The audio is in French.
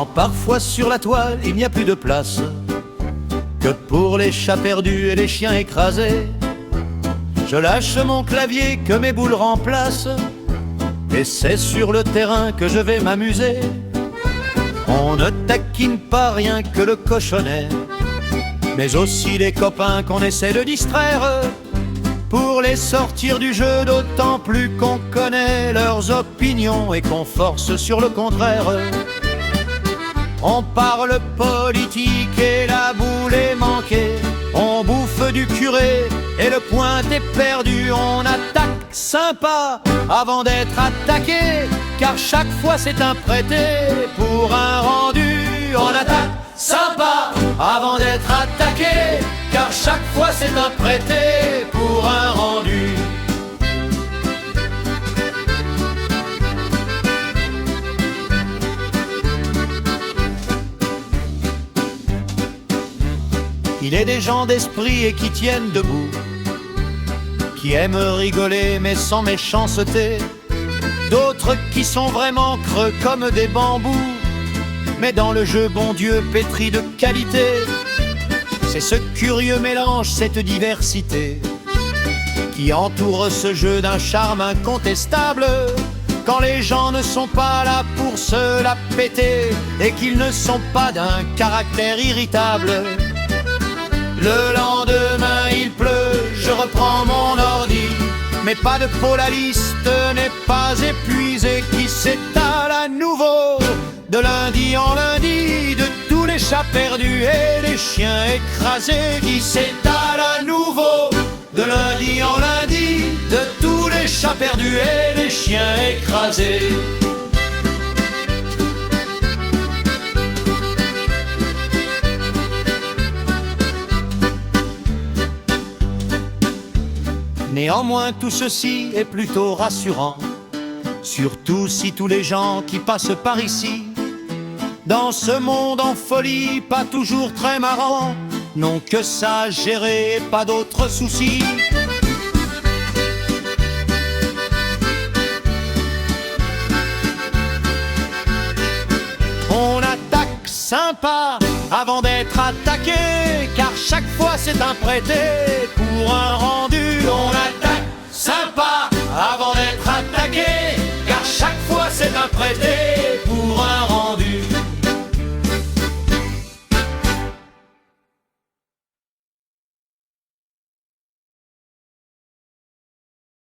Quand parfois sur la toile il n'y a plus de place que pour les chats perdus et les chiens écrasés, je lâche mon clavier que mes boules remplacent, et c'est sur le terrain que je vais m'amuser. On ne taquine pas rien que le cochonnet, mais aussi les copains qu'on essaie de distraire, pour les sortir du jeu, d'autant plus qu'on connaît leurs opinions et qu'on force sur le contraire. On parle politique et la boule est manquée, on bouffe du curé et le point est perdu. On attaque sympa avant d'être attaqué, car chaque fois c'est un prêté pour un rendu. On attaque sympa avant d'être attaqué, car chaque fois c'est un prêté pour un rendu. Il est des gens d'esprit et qui tiennent debout, qui aiment rigoler mais sans méchanceté, d'autres qui sont vraiment creux comme des bambous, mais dans le jeu, bon Dieu, pétri de qualité. C'est ce curieux mélange, cette diversité, qui entoure ce jeu d'un charme incontestable, quand les gens ne sont pas là pour se la péter et qu'ils ne sont pas d'un caractère irritable. Le lendemain il pleut, je reprends mon ordi, mais pas de peau, la liste n'est pas épuisée, qui s'étale à nouveau de lundi en lundi, de tous les chats perdus et les chiens écrasés, qui s'étale à nouveau de lundi en lundi, de tous les chats perdus et les chiens écrasés. Néanmoins tout ceci est plutôt rassurant, surtout si tous les gens qui passent par ici, dans ce monde en folie, pas toujours très marrant, n'ont que ça à gérer et pas d'autres soucis. On attaque sympa avant d'être attaqué, car chaque fois c'est un prêté pour un rendu. On attaque sympa avant d'être attaqué, car chaque fois c'est un prêté